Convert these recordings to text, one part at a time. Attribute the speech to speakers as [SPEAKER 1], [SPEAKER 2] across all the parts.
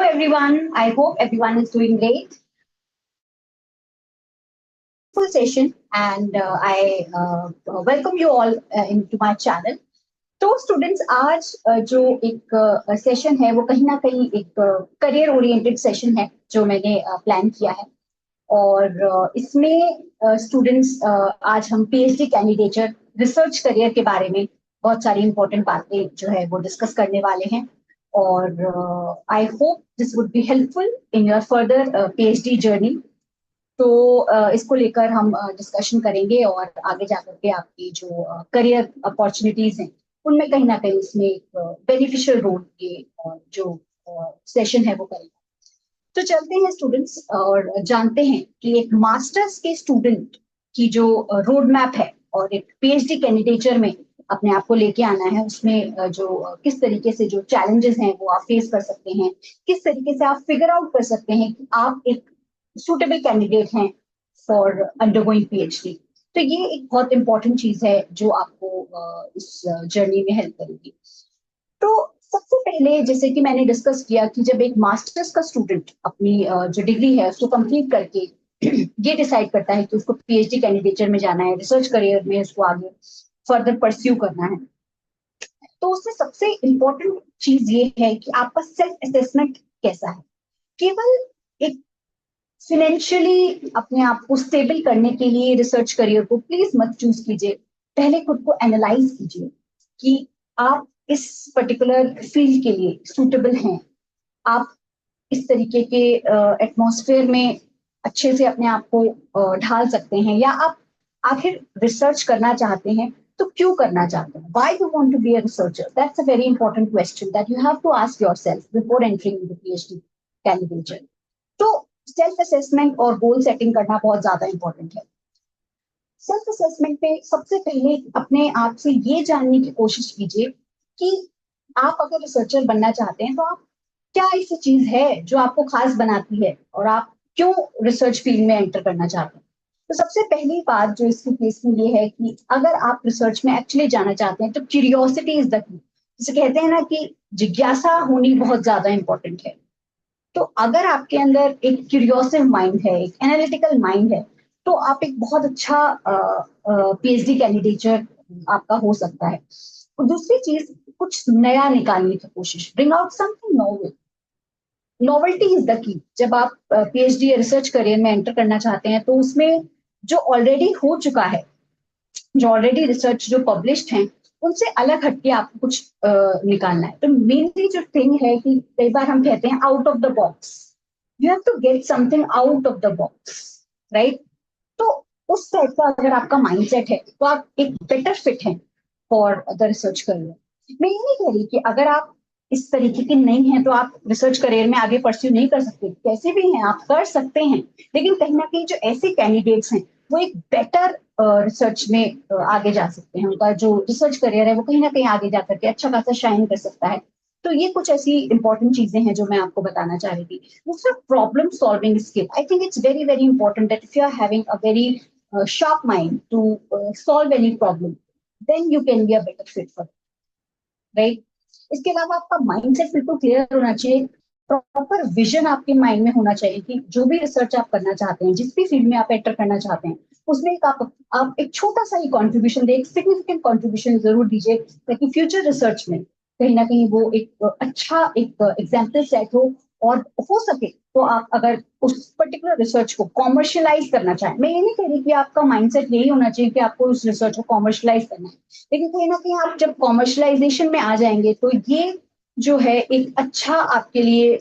[SPEAKER 1] everyone. I hope everyone is doing great. Full session, and I welcome you all into my channel. तो students आज जो एक session है वो कहीं ना कहीं एक करियर ओरिएंटेड सेशन है जो मैंने प्लान किया है और इसमें स्टूडेंट्स आज हम पीएचडी कैंडिडेचर रिसर्च करियर के बारे में बहुत सारी इंपॉर्टेंट बातें जो है वो डिस्कस करने वाले हैं और I hope this would be helpful in your further PhD journey. तो इसको लेकर हम डिस्कशन करेंगे और आगे जाकर के आपकी जो करियर अपॉर्चुनिटीज हैं उनमें कहीं ना कहीं इसमें एक बेनिफिशियल रोल के जो सेशन है वो करेंगे। तो चलते हैं स्टूडेंट्स और जानते हैं कि एक मास्टर्स के स्टूडेंट की जो रोड मैप है और एक पीएचडी कैंडिडेचर में अपने आप को लेके आना है उसमें जो किस तरीके से जो चैलेंजेस हैं वो आप फेस कर सकते हैं, किस तरीके से आप फिगर आउट कर सकते हैं कि आप एक सुटेबल कैंडिडेट हैं फॉर अंडरगोइंग पीएचडी। तो ये एक बहुत इंपॉर्टेंट चीज है जो आपको इस जर्नी में हेल्प करेगी। तो सबसे पहले जैसे कि मैंने डिस्कस किया कि जब एक मास्टर्स का स्टूडेंट अपनी जो डिग्री है उसको कंप्लीट करके ये डिसाइड करता है कि उसको पीएचडी कैंडिडेचर में जाना है, रिसर्च करियर में उसको आगे फर्दर परस्यू करना है, तो उसमें सबसे इम्पोर्टेंट चीज ये है कि आपका सेल्फ असेसमेंट कैसा है। केवल एक फाइनेंशियली अपने आप को स्टेबल करने के लिए रिसर्च करियर को प्लीज मत चूज कीजिए। पहले खुद को एनालाइज कीजिए कि आप इस पर्टिकुलर फील्ड के लिए सूटेबल हैं, आप इस तरीके के एटमॉस्फेयर में अच्छे से अपने आप को ढाल सकते हैं, या आप आखिर रिसर्च करना चाहते हैं तो क्यों करना चाहते हैं। Why you want to be a researcher? That's a very important question that you have to ask yourself before entering into PhD candidature. तो सेल्फ असेसमेंट और गोल सेटिंग करना बहुत ज्यादा इंपॉर्टेंट है। सेल्फ असेसमेंट पे सबसे पहले अपने आप से ये जानने की कोशिश कीजिए कि आप अगर रिसर्चर बनना चाहते हैं तो आप क्या ऐसी चीज है जो आपको खास बनाती है और आप क्यों रिसर्च फील्ड में एंटर करना चाहते हैं। तो सबसे पहली बात जो इसके केस में ये है कि अगर आप रिसर्च में एक्चुअली जाना चाहते हैं तो क्यूरियोसिटी इज द की। जिसे कहते हैं ना कि जिज्ञासा होनी बहुत ज्यादा इंपॉर्टेंट है। तो अगर आपके अंदर एक क्यूरियोसिव माइंड है, एक एनालिटिकल माइंड है, तो आप एक बहुत अच्छा पीएचडी कैंडिडेचर आपका हो सकता है। और दूसरी चीज, कुछ नया निकालने की कोशिश, bring out something novel. Novelty is the key. जब आप पीएचडी या रिसर्च करियर में एंटर करना चाहते हैं तो उसमें जो ऑलरेडी हो चुका है, जो ऑलरेडी रिसर्च जो पब्लिश्ड हैं उनसे अलग हटके आपको कुछ निकालना है। तो मेनली जो थिंग है कि कई बार हम कहते हैं out of the box, you have to get something out of the box, right. तो उस टाइप का अगर आपका माइंडसेट है तो आप एक बेटर फिट हैं फॉर द रिसर्च करियर। मैं ये नहीं कह रही कि अगर आप इस तरीके के नहीं हैं तो आप रिसर्च करियर में आगे परस्यू नहीं कर सकते, कैसे भी हैं आप कर सकते हैं, लेकिन कहीं ना कहीं जो ऐसे कैंडिडेट्स हैं वो एक बेटर रिसर्च में आगे जा सकते हैं। उनका जो रिसर्च करियर है वो कहीं ना कहीं आगे जाकर के अच्छा खासा शाइन कर सकता है। तो ये कुछ ऐसी इंपॉर्टेंट चीजें हैं जो मैं आपको बताना चाह रही थी। दूसरा, problem solving skill. I think it's very very important that if you are having a very sharp mind to solve any problem, then you can be a better fit for it, right? इसके अलावा आपका mindset बिल्कुल clear होना चाहिए, proper vision आपके mind में होना चाहिए कि जो भी रिसर्च आप करना चाहते हैं, जिस भी फील्ड में आप एंटर करना चाहते हैं, उसमें आप एक छोटा सा ही कंट्रीब्यूशन दें, एक सिग्निफिकेंट कंट्रीब्यूशन जरूर दीजिए, ताकि फ्यूचर रिसर्च में कहीं ना कहीं वो एक अच्छा एक एग्जाम्पल सेट हो सके तो आप अगर उस पर्टिकुलर रिसर्च को कॉमर्शियलाइज करना चाहें। मैं ये नहीं कह रही कि आपका माइंडसेट यही होना चाहिए कि आपको उस रिसर्च को कॉमर्शियलाइज करना है, लेकिन कहीं ना कहीं आप जब कॉमर्शियलाइजेशन में आ जाएंगे तो ये जो है एक अच्छा आपके लिए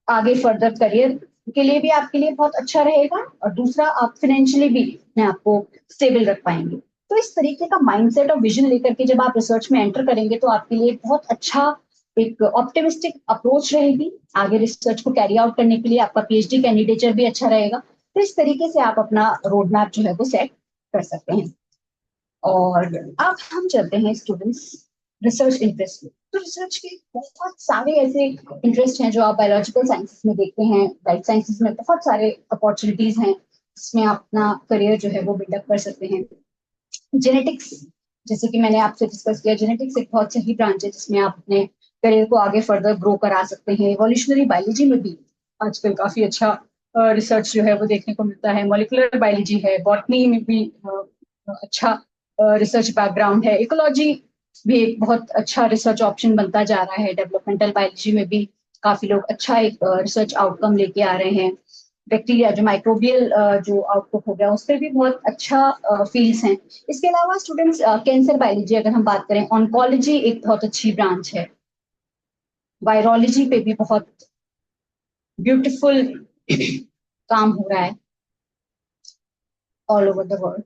[SPEAKER 1] आगे फर्दर करियर के लिए भी आपके लिए बहुत अच्छा रहेगा, और दूसरा आप फाइनेंशियली भी अपने आपको स्टेबल रख पाएंगे। तो इस तरीके का माइंडसेट और विजन लेकर के जब आप रिसर्च में एंटर करेंगे तो आपके लिए बहुत अच्छा एक ऑप्टिमिस्टिक अप्रोच रहेगी आगे रिसर्च को कैरी आउट करने के लिए। आपका पीएचडी कैंडिडेचर भी अच्छा रहेगा। तो इस तरीके से आप अपना रोड मैप जो है वो सेट कर सकते हैं। और अब हम चलते हैं स्टूडेंट्स रिसर्च इंटरेस्ट में। तो रिसर्च के बहुत सारे ऐसे इंटरेस्ट हैं जो आप बायोलॉजिकल साइंसेस में देखते हैं, लाइफ साइंसेस में बहुत सारे अपॉर्चुनिटीज हैं जिसमें आप अपना करियर जो है वो बिल्डअप कर सकते हैं। जेनेटिक्स, जैसे कि मैंने आपसे डिस्कस किया, जेनेटिक्स एक बहुत सही ब्रांच है जिसमें आप अपने करियर को आगे फर्दर ग्रो करा सकते हैं। इवोल्यूशनरी बायोलॉजी में भी आजकल काफी अच्छा रिसर्च जो है वो देखने को मिलता है। मॉलिक्यूलर बायोलॉजी है, बॉटनी में भी अच्छा रिसर्च बैकग्राउंड है। इकोलॉजी भी एक बहुत अच्छा रिसर्च ऑप्शन बनता जा रहा है। डेवलपमेंटल बायोलॉजी में भी काफी लोग अच्छा एक रिसर्च आउटकम लेके आ रहे हैं। बैक्टीरिया जो माइक्रोबियल जो आउटपुट हो गया उस पर भी बहुत अच्छा फील्ड्स हैं। इसके अलावा स्टूडेंट्स कैंसर बायोलॉजी अगर हम बात करें, ऑन्कोलॉजी एक बहुत अच्छी ब्रांच है। वायरोलॉजी पे भी बहुत ब्यूटीफुल काम हो रहा है ऑल ओवर द वर्ल्ड।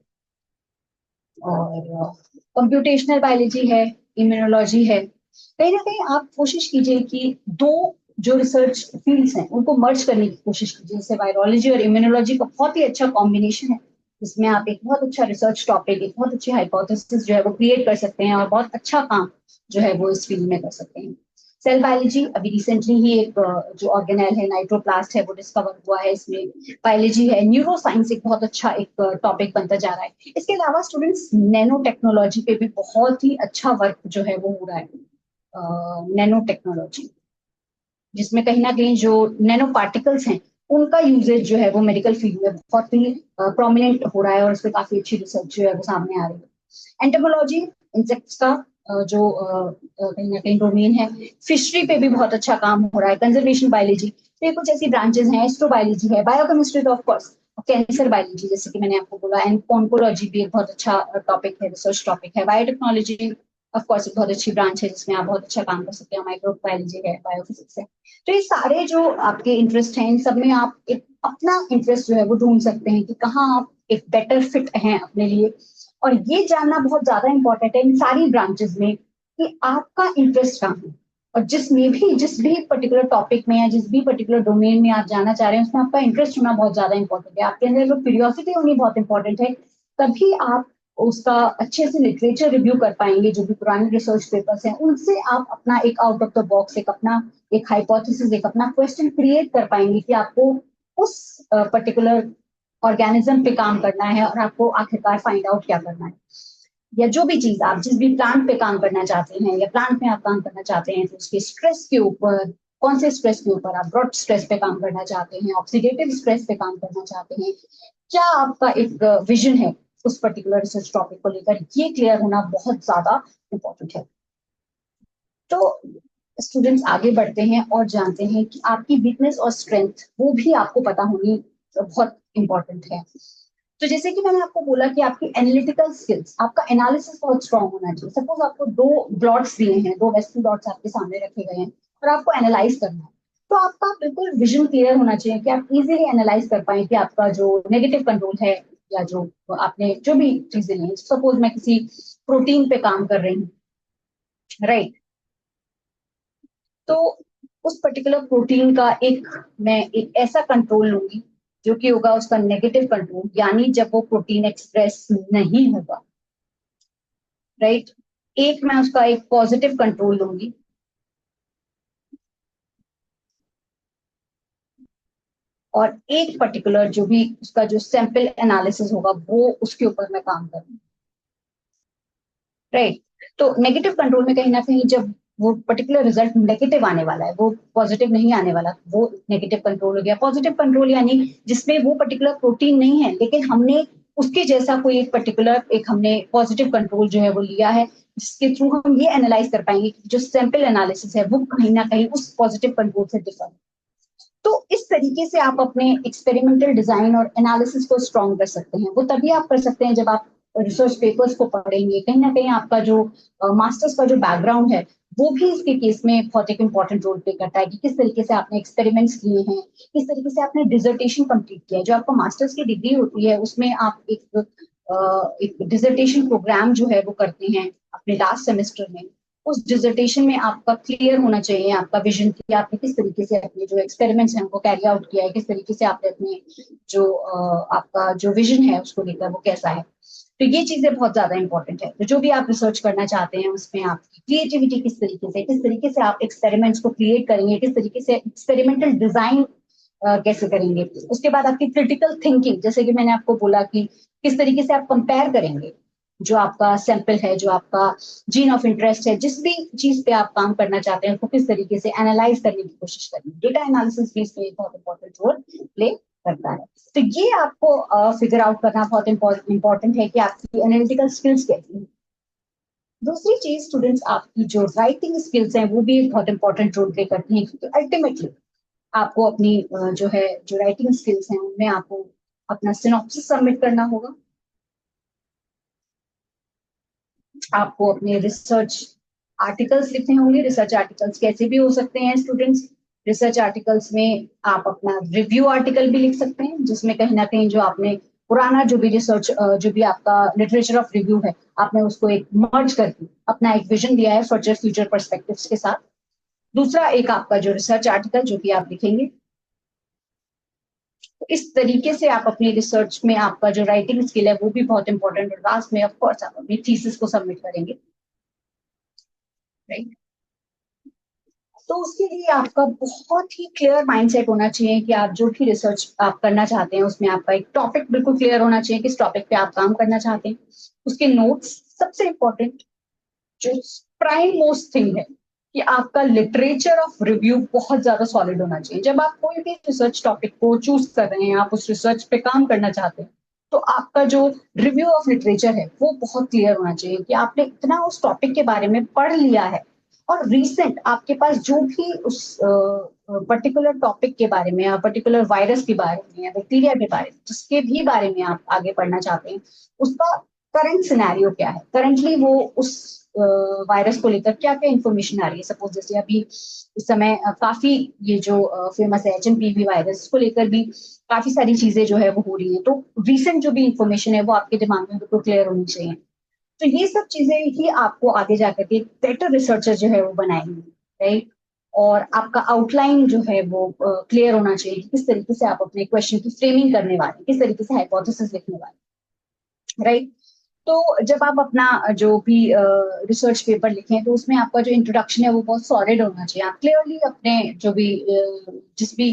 [SPEAKER 1] और कंप्यूटेशनल बायोलॉजी है, इम्यूनोलॉजी है। कहीं ना कहीं आप कोशिश कीजिए कि दो जो रिसर्च फील्ड्स हैं उनको मर्ज करने की कोशिश कीजिए। जैसे वायरोलॉजी और इम्यूनोलॉजी का बहुत ही अच्छा कॉम्बिनेशन है, जिसमें आप एक बहुत अच्छा रिसर्च टॉपिक, एक बहुत अच्छी हाइपोथेसिस जो है वो क्रिएट कर सकते हैं और बहुत अच्छा काम जो है वो इस फील्ड में कर सकते हैं। सेल बायोलॉजी अभी रिसेंटली ही एक जो ऑर्गेनेल है नाइट्रोप्लास्ट है वो डिस्कवर हुआ है। इसमें बायोलॉजी है, न्यूरो साइंस एक बहुत अच्छा एक टॉपिक बनता जा रहा है। इसके अलावा स्टूडेंट्स नैनो टेक्नोलॉजी पे भी बहुत ही अच्छा वर्क जो है वो हो रहा है। नैनो टेक्नोलॉजी जिसमें कहीं ना कहीं जो नैनो पार्टिकल्स हैं उनका यूजेज जो है वो मेडिकल फील्ड में बहुत ही प्रोमिनेंट हो रहा है और उस पर काफी अच्छी रिसर्च जो है वो सामने आ रही है। एंटोमोलॉजी इंसेक्ट्स का जो कहीं ना कहीं डोमेन है। फिशरी पे भी बहुत अच्छा काम हो रहा है। कंजर्वेशन बायोलॉजी, तो ये कुछ ऐसी ब्रांचेस हैं। एस्ट्रोबायोलॉजी है, biochemistry of course, cancer biology जैसे कि मैंने आपको बोला, एंड ऑन्कोलॉजी भी एक बहुत अच्छा टॉपिक है, रिसर्च टॉपिक है। बायोटेक्नोलॉजी ऑफ कोर्स एक बहुत अच्छी ब्रांच है जिसमें आप बहुत अच्छा काम कर सकते हैं। माइक्रोबायोलॉजी है, बायोफिजिक्स है। तो ये सारे जो आपके इंटरेस्ट हैं इन सब में आप एक अपना इंटरेस्ट जो है वो ढूंढ सकते हैं कि कहाँ आप एक बेटर फिट हैं अपने लिए। और ये जानना बहुत ज्यादा इंपॉर्टेंट है इन सारी ब्रांचेस में कि आपका इंटरेस्ट कहाँ है। और जिस भी पर्टिकुलर टॉपिक में या जिस भी पर्टिकुलर डोमेन में आप जाना चाह रहे हैं उसमें आपका इंटरेस्ट होना बहुत ज्यादा इंपॉर्टेंट है। आपके अंदर जो क्यूरियोसिटी होनी बहुत इंपॉर्टेंट है। तभी आप उसका अच्छे से लिटरेचर रिव्यू कर पाएंगे। जो भी पुराने रिसर्च पेपर्स हैं उनसे आप अपना एक आउट ऑफ द बॉक्स एक अपना एक हाइपोथेसिस, एक अपना क्वेश्चन क्रिएट कर पाएंगे कि आपको उस पर्टिकुलर ऑर्गेनिज्म पे काम करना है और आपको आखिरकार फाइंड आउट क्या करना है। या जो भी चीज आप जिस भी प्लांट पे काम करना चाहते हैं या प्लांट में आप काम करना चाहते हैं तो उसके स्ट्रेस के ऊपर, कौन से स्ट्रेस के ऊपर आप ब्रॉड स्ट्रेस पे काम करना चाहते हैं, ऑक्सीडेटिव स्ट्रेस पे काम करना चाहते हैं, क्या आपका एक विजन है उस पर्टिकुलर रिसर्च टॉपिक को लेकर, ये क्लियर होना बहुत ज्यादा इंपॉर्टेंट है। तो स्टूडेंट्स आगे बढ़ते हैं और जानते हैं कि आपकी वीकनेस और स्ट्रेंथ वो भी आपको पता होनी बहुत इंपॉर्टेंट है। तो जैसे कि मैंने आपको बोला कि आपकी एनालिटिकल स्किल्स, आपका एनालिसिस बहुत स्ट्रांग होना चाहिए। सपोज आपको दो ब्लॉट्स दिए हैं, दो वेस्टर्न डॉट्स आपके सामने रखे गए हैं और आपको एनालाइज करना है, तो आपका बिल्कुल विजन क्लियर होना चाहिए कि आप इजीली एनालाइज कर पाए कि आपका जो नेगेटिव कंट्रोल है या जो आपने जो भी चीजें ली, सपोज मैं किसी प्रोटीन पे काम कर रही हूँ, राइट, तो उस पर्टिकुलर प्रोटीन का मैं एक ऐसा कंट्रोल लूंगी जो कि होगा उसका नेगेटिव कंट्रोल, यानी जब वो प्रोटीन एक्सप्रेस नहीं होगा, राइट। एक मैं उसका एक पॉजिटिव कंट्रोल लूंगी और एक पर्टिकुलर जो भी उसका जो सैंपल एनालिसिस होगा वो उसके ऊपर मैं काम करूंगी, राइट। तो नेगेटिव कंट्रोल में कहीं ना कहीं जब वो पर्टिकुलर रिजल्ट नेगेटिव आने वाला है, वो पॉजिटिव नहीं आने वाला, वो नेगेटिव कंट्रोल हो गया। पॉजिटिव कंट्रोल यानी जिसमें वो पर्टिकुलर प्रोटीन नहीं है लेकिन हमने उसके जैसा कोई एक पर्टिकुलर एक हमने पॉजिटिव कंट्रोल जो है वो लिया है, जिसके थ्रू हम ये एनालाइज कर पाएंगे कि जो सैंपल एनालिसिस है वो कहीं ना कहीं उस पॉजिटिव कंट्रोल से डिफर। तो इस तरीके से आप अपने एक्सपेरिमेंटल डिजाइन और एनालिसिस को स्ट्रॉन्ग कर सकते हैं। वो तभी आप कर सकते हैं जब आप रिसर्च पेपर्स को पढ़ेंगे। कहीं ना कहीं आपका जो मास्टर्स का जो बैकग्राउंड है वो भी इसके केस में बहुत एक इंपॉर्टेंट रोल प्ले करता है कि किस तरीके से आपने एक्सपेरिमेंट्स किए हैं, किस तरीके से आपने डिजर्टेशन कंप्लीट किया है। जो आपका मास्टर्स की डिग्री होती है उसमें आप एक डिजर्टेशन प्रोग्राम जो है वो करते हैं अपने लास्ट सेमेस्टर में। उस डिजर्टेशन में आपका क्लियर होना चाहिए आपका विजन कि आपने किस तरीके से अपने जो एक्सपेरिमेंट्स हैं उनको कैरी आउट किया है, किस तरीके से आपने अपने जो आपका जो विजन है उसको लेकर वो कैसा है। तो ये चीजें बहुत ज्यादा इंपॉर्टेंट है। तो जो भी आप रिसर्च करना चाहते हैं उसमें आपकी क्रिएटिविटी किस तरीके से आप एक्सपेरिमेंट्स को क्रिएट करेंगे, किस तरीके से एक्सपेरिमेंटल डिजाइन कैसे करेंगे। उसके बाद आपकी क्रिटिकल थिंकिंग, जैसे कि मैंने आपको बोला कि किस तरीके से आप कंपेयर करेंगे जो आपका सैंपल है, जो आपका जीन ऑफ इंटरेस्ट है, जिस भी चीज पे आप काम करना चाहते हैं उसको किस तरीके से एनालाइज करने की कोशिश करेंगे। डेटा एनालिसिस भी इसमें एक बहुत इंपॉर्टेंट रोल प्ले करता है। तो ये आपको फिगर आउट करना बहुत इंपॉर्टेंट है कि आपकी एनालिटिकल स्किल्स कैसी है। दूसरी चीज स्टूडेंट्स, आपकी जो राइटिंग स्किल्स हैं वो भी एक बहुत इंपॉर्टेंट रोल प्ले करती हैं, क्योंकि अल्टीमेटली आपको अपनी जो राइटिंग स्किल्स हैं उनमें आपको अपना सिनॉप्सिस सबमिट करना होगा। आपको अपने रिसर्च आर्टिकल्स लिखने होंगे। रिसर्च आर्टिकल्स कैसे भी हो सकते हैं स्टूडेंट्स। रिसर्च आर्टिकल्स में आप अपना रिव्यू आर्टिकल भी लिख सकते हैं, जिसमें कहीं ना कहीं जो आपने पुराना जो भी रिसर्च जो भी आपका लिटरेचर ऑफ रिव्यू है, आपने उसको एक मर्ज करके अपना एक विजन दिया है फॉर फ्यूचर पर्सपेक्टिव्स के साथ। दूसरा एक आपका जो रिसर्च आर्टिकल जो कि आप लिखेंगे, तो इस तरीके से आप अपनी रिसर्च में आपका जो राइटिंग स्किल है वो भी बहुत इंपॉर्टेंट है। लास्ट में ऑफ कोर्स आप अपनी थीसिस को सबमिट करेंगे, राइट। तो उसके लिए आपका बहुत ही क्लियर माइंडसेट होना चाहिए कि आप जो भी रिसर्च आप करना चाहते हैं उसमें आपका एक टॉपिक बिल्कुल क्लियर होना चाहिए, किस टॉपिक पे आप काम करना चाहते हैं। उसके नोट्स, सबसे इंपॉर्टेंट जो प्राइम मोस्ट थिंग है कि आपका लिटरेचर ऑफ रिव्यू बहुत ज्यादा सॉलिड होना चाहिए। जब आप कोई भी रिसर्च टॉपिक को चूज कर रहे हैं, आप उस रिसर्च पे काम करना चाहते हैं, तो आपका जो रिव्यू ऑफ लिटरेचर है वो बहुत क्लियर होना चाहिए कि आपने इतना उस टॉपिक के बारे में पढ़ लिया है, और रिसेंट आपके पास जो भी उस पर्टिकुलर टॉपिक के बारे में या पर्टिकुलर वायरस के बारे में या बैक्टीरिया के बारे में, जिसके भी बारे में आप आगे पढ़ना चाहते हैं, उसका करंट सिनेरियो क्या है, करंटली वो उस वायरस को लेकर क्या क्या इन्फॉर्मेशन आ रही है। सपोज जैसे अभी इस समय काफी ये जो फेमस है HMPV वायरस को लेकर भी काफी सारी चीजें जो है वो हो रही है, तो रिसेंट जो भी इंफॉर्मेशन है वो आपके दिमाग में बिल्कुल क्लियर होनी चाहिए। तो ये सब चीजें ही आपको आगे जाकर के बेटर रिसर्चर जो है वो बनाएंगे, राइट। और आपका आउटलाइन जो है वो क्लियर होना चाहिए कि किस तरीके से आप अपने क्वेश्चन की फ्रेमिंग करने वाले, किस तरीके से हाइपोथेसिस लिखने वाले, राइट। तो जब आप अपना जो भी रिसर्च पेपर लिखें तो उसमें आपका जो इंट्रोडक्शन है वो बहुत सॉलिड होना चाहिए। आप क्लियरली अपने जो भी जिस भी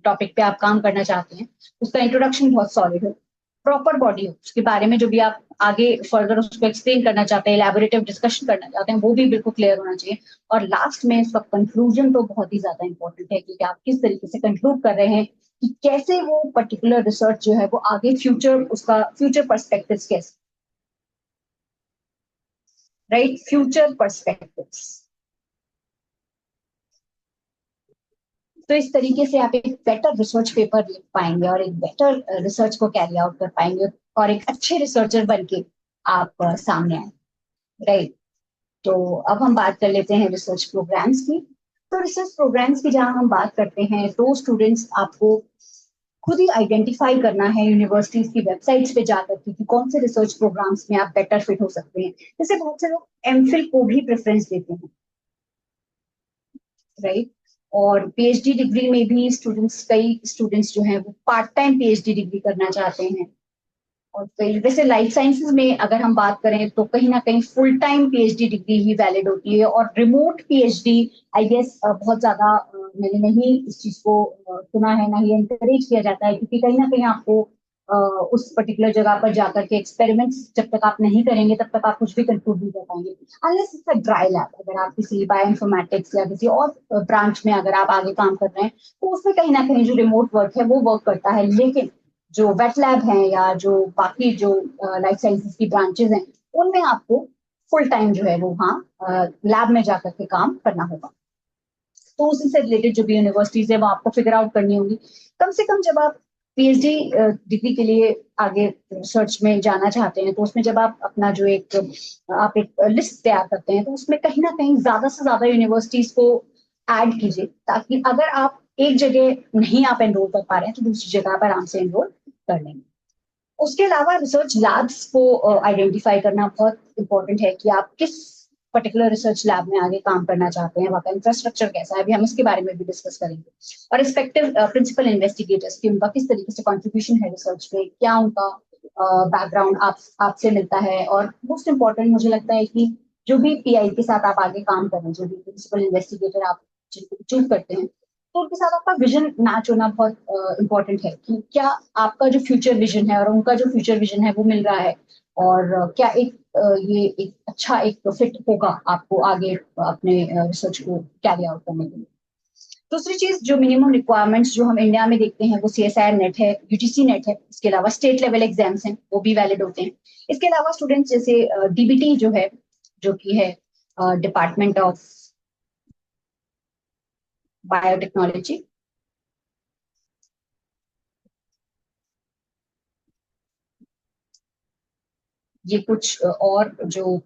[SPEAKER 1] टॉपिक पे आप काम करना चाहते हैं उसका इंट्रोडक्शन बहुत सॉलिड हो, प्रॉपर बॉडी हो, उसके बारे में जो भी आप आगे फर्दर उसको एक्सप्लेन करना चाहते हैं, इलैबोरेटिव डिस्कशन करना चाहते हैं, वो भी बिल्कुल क्लियर होना चाहिए। और लास्ट में इसका कंक्लूजन तो बहुत ही ज्यादा इंपॉर्टेंट है कि आप किस तरीके से कंक्लूड कर रहे हैं कि कैसे वो पर्टिकुलर रिसर्च जो है वो आगे फ्यूचर, उसका फ्यूचर पर्सपेक्टिव्स कैसे, राइट, फ्यूचर पर्सपेक्टिव्स। तो इस तरीके से आप एक बेटर रिसर्च पेपर लिख पाएंगे और एक बेटर रिसर्च को कैरी आउट कर पाएंगे और एक अच्छे रिसर्चर बन के आप सामने आए, राइट। तो अब हम बात कर लेते हैं रिसर्च प्रोग्राम्स की। तो रिसर्च प्रोग्राम्स की जहां हम बात करते हैं तो स्टूडेंट्स आपको खुद ही आइडेंटिफाई करना है यूनिवर्सिटीज की वेबसाइट्स पे जाकर के कि कौन से रिसर्च प्रोग्राम्स में आप बेटर फिट हो सकते हैं। जैसे बहुत से लोग एमफिल को भी प्रेफरेंस देते हैं, राइट। और पीएचडी डिग्री में भी स्टूडेंट्स, कई स्टूडेंट्स जो हैं वो पार्ट टाइम पीएचडी डिग्री करना चाहते हैं। और कई, वैसे लाइफ साइंसेज में अगर हम बात करें तो कहीं ना कहीं फुल टाइम पीएचडी डिग्री ही वैलिड होती है, और रिमोट पीएचडी आई गेस बहुत ज्यादा मैंने नहीं इस चीज को सुना है, ना ही एनकरेज किया जाता है, क्योंकि कहीं ना कहीं आपको उस पर्टिकुलर जगह पर जाकर के एक्सपेरिमेंट्स जब तक आप नहीं करेंगे तब तक आप कुछ भी कंक्लूड नहीं कर पाएंगे, unless it's a dry lab. अगर आप किसी बायोइन्फॉर्मेटिक्स या किसी और ब्रांच में अगर आप आगे काम कर रहे हैं तो उसमें कहीं ना कहीं जो रिमोट वर्क है वो वर्क करता है। लेकिन जो वेट लैब है या जो बाकी जो लाइफ साइंसेज की ब्रांचेस हैं उनमें आपको फुल टाइम जो है वो वहाँ लैब में जाकर के काम करना होगा। तो उसी से रिलेटेड जो भी यूनिवर्सिटीज है वो आपको फिगर आउट करनी होगी। कम से कम जब आप पीएचडी डिग्री के लिए आगे रिसर्च में जाना चाहते हैं तो उसमें जब आप अपना जो एक आप एक लिस्ट तैयार करते हैं तो उसमें कहीं ना कहीं ज्यादा से ज्यादा यूनिवर्सिटीज को ऐड कीजिए, ताकि अगर आप एक जगह नहीं आप एनरोल कर पा रहे हैं तो दूसरी जगह आप आराम से एनरोल कर लेंगे। उसके अलावा रिसर्च लैब्स को आइडेंटिफाई करना बहुत इंपॉर्टेंट है कि आप किस पर्टिकुलर रिसर्च लैब में आगे काम करना चाहते हैं, वहाँ का इंफ्रास्ट्रक्चर कैसा है, अभी हम इसके बारे में भी डिस्कस करेंगे। और रिस्पेक्टिव प्रिंसिपल इन्वेस्टिगेटर्स की उनका किस तरीके से कंट्रीब्यूशन है रिसर्च में, क्या उनका बैकग्राउंड आपसे मिलता है। और मोस्ट इम्पोर्टेंट मुझे लगता है कि जो भी पीआई के साथ आप आगे काम करें, जो भी प्रिंसिपल इन्वेस्टिगेटर आप चूज करते हैं, तो उनके साथ आपका विजन मैच होना बहुत इंपॉर्टेंट है कि क्या आपका जो फ्यूचर विजन है और उनका जो फ्यूचर विजन है वो मिल रहा है, और क्या ये एक अच्छा एक फिट होगा आपको आगे अपने रिसर्च को कैरी आउट करने के लिए। दूसरी चीज जो मिनिमम रिक्वायरमेंट्स जो हम इंडिया में देखते हैं वो CSIR नेट है, UGC नेट है, इसके अलावा स्टेट लेवल एग्जाम्स हैं वो भी वैलिड होते हैं। इसके अलावा स्टूडेंट्स जैसे DBT जो है, जो कि है डिपार्टमेंट ऑफ बायोटेक्नोलॉजी, ये कुछ और जो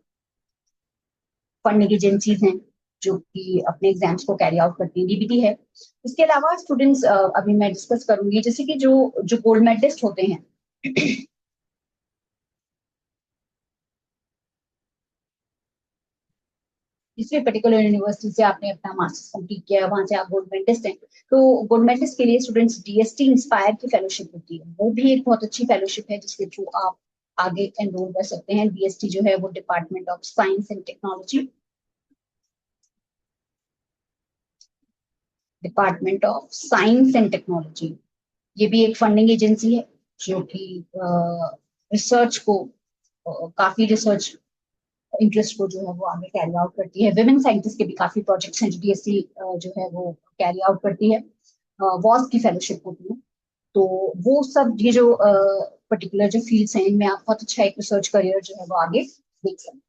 [SPEAKER 1] फंडिंग एजेंसीज हैं जो कि अपने एग्जाम्स को कैरी आउट करती हैं, DBT है। इसके अलावा स्टूडेंट्स अभी मैं डिस्कस करूंगी जैसे कि जो जो गोल्ड मेडलिस्ट होते हैं, किसी भी पर्टिकुलर यूनिवर्सिटी से आपने अपना मास्टर्स कंप्लीट किया है, वहां से आप गोल्ड मेडलिस्ट हैं, तो गोल्ड मेडलिस्ट के लिए स्टूडेंट्स DST इंस्पायर की फेलोशिप होती है, वो भी एक बहुत अच्छी फेलोशिप है जिसके थ्रू आप आगे एनरोल कर सकते हैं। DST जो है वो department of science and technology, department of science and technology, ये भी एक फंडिंग एजेंसी है जो कि रिसर्च को काफी रिसर्च इंटरेस्ट को जो है वो आगे कैरी आउट करती है। विमेन साइंटिस्ट के भी काफी प्रोजेक्ट्स हैं जो DSC जो है वो कैरी आउट करती है। वॉस की फेलोशिप होती है। तो वो सब ये जो पर्टिकुलर जो फील्ड्स हैं इनमें आप बहुत अच्छा एक रिसर्च करियर जो है वो आगे देख सकते हैं।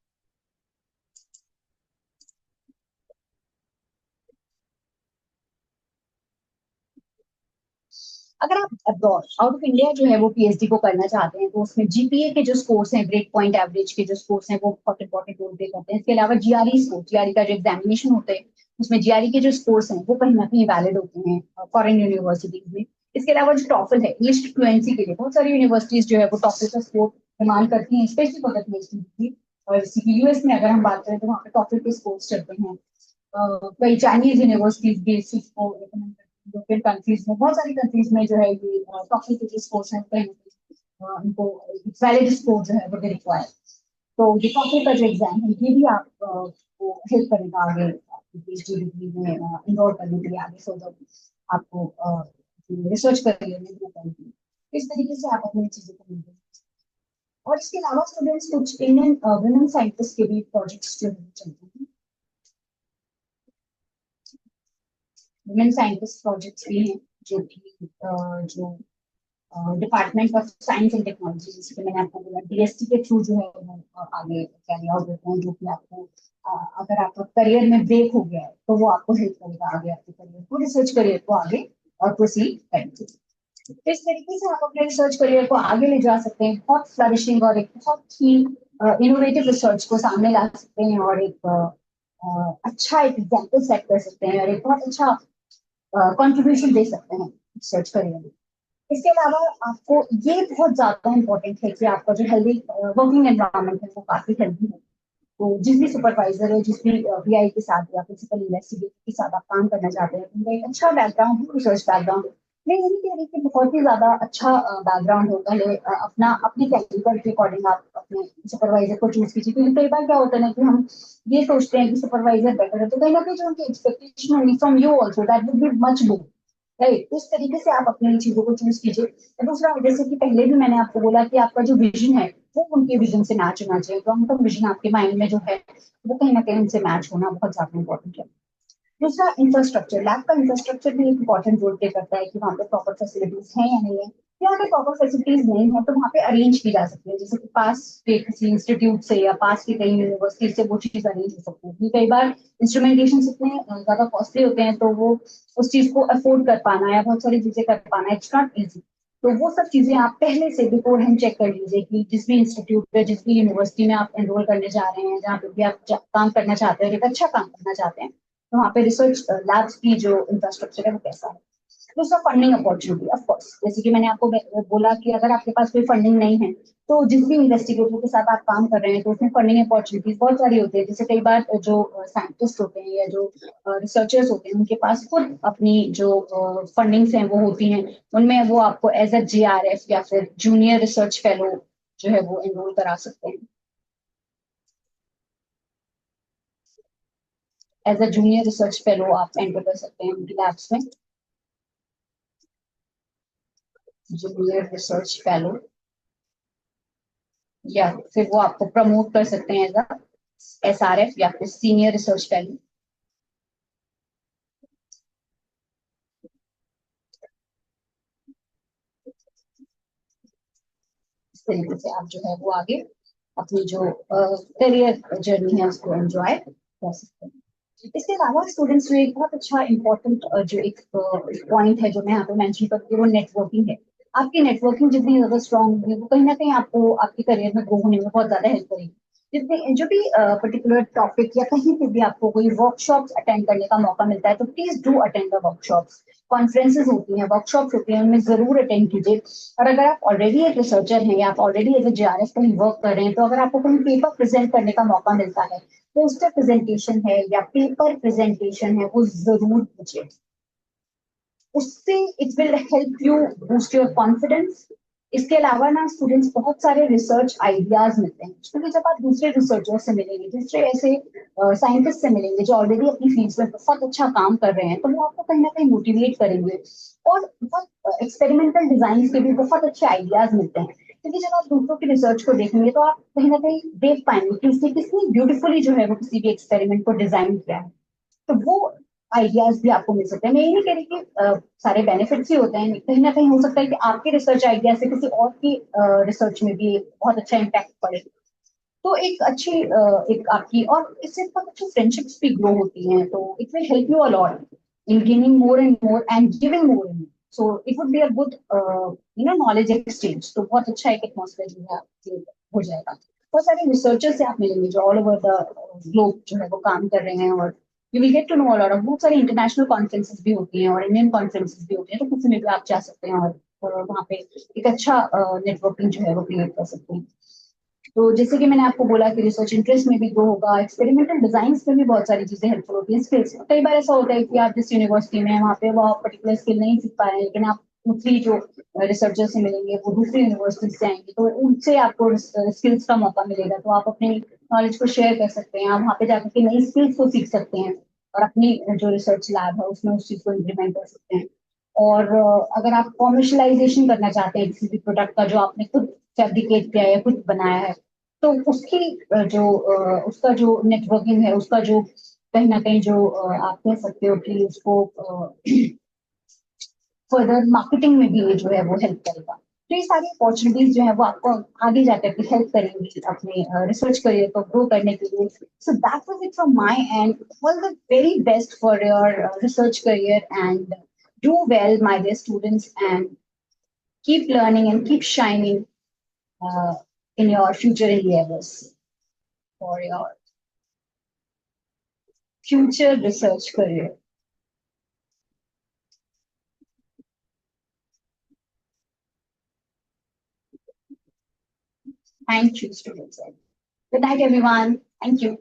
[SPEAKER 1] अगर आप अब्रॉड आउट ऑफ इंडिया जो है वो PhD को करना चाहते हैं तो उसमें GPA के जो स्कोर्स हैं, ग्रेड पॉइंट एवरेज के जो स्कोर्स हैं वो बहुत इंपॉर्टेंट रोल प्ले करते हैं। इसके अलावा GRE स्कोर, GRE का जो एग्जामिनेशन होते हैं उसमें GRE के जो स्कोर्स हैं वो कहीं ना कहीं वैलिड होते हैं फॉरेन यूनिवर्सिटीज में। इसके अलावा जो टॉफल है, इंग्लिश फ्लुएंसी के लिए बहुत सारी यूनिवर्सिटीज जो है वो टॉफल का स्कोर डिमांड करती हैं, स्पेशली फॉर द PhD की। और जैसे कि US में अगर हम बात करें तो वहाँ पे टॉफल के स्कोर्स चलते हैं। कई चाइनीज यूनिवर्सिटीज भी इस चीज को रिकमेंड करती हैं। यूरोपियन कंट्रीज में, बहुत सारी कंट्रीज में जो है ये टॉफल के जो स्कोर्स हैं कहीं ना कहीं उनको वैलिड स्कोर जो है वो रिक्वायर। तो ये टॉफल का जो एग्जाम है ये भी आप को हेल्प करेगा आगे PhD डिग्री में इनरोल करने के लिए, आगे फर्दर आपको रिसर्च करियर में ग्रो करने के लिए। इस तरीके से आप अपनी चीजों को मिलते हैं। और इसके अलावा स्टूडेंट्स कुछ इंडियन वुमेन साइंटिस्ट के भी प्रोजेक्ट्स जो है चलते हैं, वुमेन साइंटिस्ट प्रोजेक्ट्स भी हैं जो कि जो department of science and technology, जैसे मैंने आपको बोला DST के थ्रू जो है वो आगे कैरी आउट होते हैं, जो कि आपको अगर आपका करियर में ब्रेक हो गया है तो वो आपको हेल्प करेगा आगे आपके करियर को, रिसर्च करियर को आगे और प्रोसीड करेंगे। तो इस तरीके से आप अपने रिसर्च करियर को आगे ले जा सकते हैं, बहुत फ्लरिशिंग और एक बहुत ही इनोवेटिव रिसर्च को सामने ला सकते हैं, और एक अच्छा एक एग्जाम्पल सेट कर सकते हैं और एक बहुत अच्छा कंट्रीब्यूशन दे सकते हैं रिसर्च करियर में। इसके अलावा आपको ये बहुत ज्यादा इंपॉर्टेंट है कि आपका जो हेल्दी वर्किंग एनवायरनमेंट है वो काफी हेल्दी है। तो जिस भी सुपरवाइजर है, जिस भी VI के साथ या प्रिंसिपल इन्वेस्टिगेटर के साथ आप काम करना चाहते हैं, उनका एक अच्छा बैकग्राउंड हो, रिसर्च बैकग्राउंड। मैं ये नहीं कह रही कि बहुत ही ज्यादा अच्छा बैकग्राउंड होता है, अपना अपने कैलिबर के अकॉर्डिंग आप अपने सुपरवाइजर को चूज कीजिए, क्योंकि कई बार क्या होता है ना कि हम ये सोचते हैं कि सुपरवाइजर बेटर है, तो कहीं ना कहीं जो उनकी एक्सपेक्टेशन होगी from you also that would be much good, right. उस तरीके से आप अपनी चीजों को चूज कीजिए। और दूसरा, जैसे कि पहले भी मैंने आपको बोला कि आपका जो विजन है वो उनके विजन से मैच होना चाहिए, लॉन्ग टर्म विजन आपके माइंड में जो है वो कहीं ना कहीं उनसे मैच होना बहुत ज्यादा इंपॉर्टेंट है। दूसरा, इंफ्रास्ट्रक्चर, लैब का इंफ्रास्ट्रक्चर भी एक इंपॉर्टेंट रोल प्ले करता है कि वहाँ पे प्रॉपर फैसिलिटीज हैं या नहीं है, या अगर प्रॉपर फैसिलिटीज नहीं है तो वहाँ पे अरेंज की जा सकती है, जैसे कि पास के किसी इंस्टीट्यूट से या पास की कई यूनिवर्सिटी से वो चीज अरेंज हो सकती है, क्योंकि कई बार इंस्ट्रूमेंटेशन इतने ज्यादा कॉस्टली होते हैं तो वो उस चीज को अफोर्ड कर पाना या बहुत सारी चीजें कर पाना इट्स नॉट इजी। तो वो सब चीजें आप पहले से बिफोर हैंड चेक कर लीजिए कि जिस भी इंस्टीट्यूट पे, जिस भी यूनिवर्सिटी में आप एनरोल करने जा रहे हैं, जहाँ पे भी आप काम करना चाहते हैं, एक अच्छा काम करना चाहते हैं, तो वहाँ पे रिसर्च लैब्स की जो इंफ्रास्ट्रक्चर है वो कैसा है। दूसरा, फंडिंग अपॉर्चुनिटी, ऑफ कोर्स जैसे कि मैंने आपको बोला कि अगर आपके पास कोई फंडिंग नहीं है तो जिस भी इन्वेस्टिगेटर के साथ आप काम कर रहे हैं तो उसमें फंडिंग अपॉर्चुनिटीज बहुत सारी होती है। जैसे कई बार जो साइंटिस्ट होते हैं या जो रिसर्चर्स होते हैं उनके पास खुद अपनी जो फंडिंग्स हैं वो होती हैं, उनमें वो आपको एज अ JRF या फिर जूनियर रिसर्च फेलो जो है वो एनरोल करा सकते हैं, as a junior research fellow आप एंटर कर सकते हैं उनकी लैब्स में। जूनियर रिसर्च फेलो, या फिर वो आपको प्रमोट कर सकते हैं एज अ SRF या फिर सीनियर रिसर्च फेलो। इस तरीके से आप जो है वो आगे अपनी जो करियर जर्नी है उसको एंजॉय कर सकते हैं। इसके अलावा स्टूडेंट्स जो एक बहुत अच्छा इंपॉर्टेंट जो एक पॉइंट है जो मैं यहाँ पे मेंशन करती हूँ वो नेटवर्किंग है। आपकी नेटवर्किंग जितनी ज्यादा स्ट्रांग होगी वो कहीं ना कहीं आपको आपके करियर में ग्रो होने में बहुत ज्यादा हेल्प करेगी। जितने जो भी पर्टिकुलर टॉपिक या कहीं पे भी आपको कोई वर्कशॉप्स अटेंड करने का मौका मिलता है तो please do attend the workshops. Conferences होती हैं, वर्कशॉप्स होती हैं, उनमें जरूर अटेंड कीजिए। और अगर आप ऑलरेडी एक रिसर्चर हैं या आप ऑलरेडी एज ए JRF कहीं वर्क कर रहे हैं तो अगर आपको कहीं पेपर प्रेजेंट करने का मौका मिलता है, पोस्टर प्रेजेंटेशन है या पेपर प्रेजेंटेशन है, वो जरूर कीजिए। उससे it will help you boost your confidence. इसके अलावा ना स्टूडेंट्स बहुत सारे रिसर्च आइडियाज मिलते हैं क्योंकि जब आप दूसरे रिसर्चर से मिलेंगे, दूसरे ऐसे साइंटिस्ट से मिलेंगे जो ऑलरेडी अपनी फील्ड में बहुत अच्छा काम कर रहे हैं, तो वो आपको कहीं ना कहीं मोटिवेट करेंगे। और बहुत एक्सपेरिमेंटल डिजाइन के भी बहुत अच्छे आइडियाज मिलते हैं क्योंकि जब आप दूसरों की रिसर्च को देखेंगे तो आप कहीं ना कहीं देख पाएंगे कि उसने कितनी ब्यूटीफुली जो है वो किसी भी एक्सपेरिमेंट को डिजाइन किया है। तो वो आइडियाज भी आपको मिल सकते हैं। मैं ये नहीं कह रही कि सारे बेनिफिट्स ही होते हैं, कहीं ना कहीं हो सकता है कि आपके रिसर्च आइडिया से किसी और की रिसर्च में भी बहुत अच्छा इम्पैक्ट पड़े। तो एक अच्छी एक आपकी और इससे बहुत अच्छी फ्रेंडशिप्स भी ग्रो होती हैं, तो it will help you a lot in gaining more and more and giving more and more. So it would be a good knowledge exchange. तो बहुत अच्छा एक एटमॉस्फेयर जो है आपके हो जाएगा। बहुत सारे रिसर्चर्स से आप मिलेंगे जो ऑल ओवर द ग्लोब जो है वो काम कर रहे हैं, और you will get to know a lot of बहुत सारी इंटरनेशनल कॉन्फ्रेंसेस भी होती हैं और इंडियन कॉन्फ्रेंसेस भी होती हैं, तो किसी में भी आप जा सकते हैं और वहाँ पे एक अच्छा नेटवर्किंग जो है वो क्रिएट कर सकते हैं। तो जैसे कि मैंने आपको बोला कि रिसर्च इंटरेस्ट में भी ग्रो होगा, एक्सपेरिमेंटल डिजाइन में भी बहुत सारी चीजें हेल्पफुल होती हैं। स्किल्स कई बार ऐसा होता है कि आप जिस यूनिवर्सिटी में हैं वहाँ पे वो आप पर्टिकुलर स्किल नहीं सीख पा रहे हैं, लेकिन आप दूसरी जो रिसर्चर से मिलेंगे वो दूसरी यूनिवर्सिटी से आएंगे तो उनसे आपको स्किल्स का मौका मिलेगा, तो आप अपने नॉलेज को शेयर कर सकते हैं, आप वहाँ पे जाकर के नई स्किल्स को सीख सकते हैं और अपनी जो रिसर्च लैब है उसमें उस चीज को इम्प्लीमेंट कर सकते हैं। और अगर आप कॉमर्शलाइजेशन करना चाहते हैं किसी भी प्रोडक्ट का जो आपने खुद फैब्रिकेट किया है, खुद बनाया है, तो उसकी उसका जो नेटवर्किंग है, उसका जो कहीं ना कहीं जो आप कह सकते हो कि उसको फर्दर मार्केटिंग में भी ये जो है वो हेल्प करेगा। तो ये सारी अपॉर्चुनिटीज जो है वो आपको आगे जाकर के हेल्प करेंगी अपने रिसर्च करियर को ग्रो करने के लिए। So that was it from my and. All the very best for your research career and do well, my dear students, and keep learning and keep shining uh, in your future endeavors for your future research career. Thank you, students. Good night, everyone. Thank you.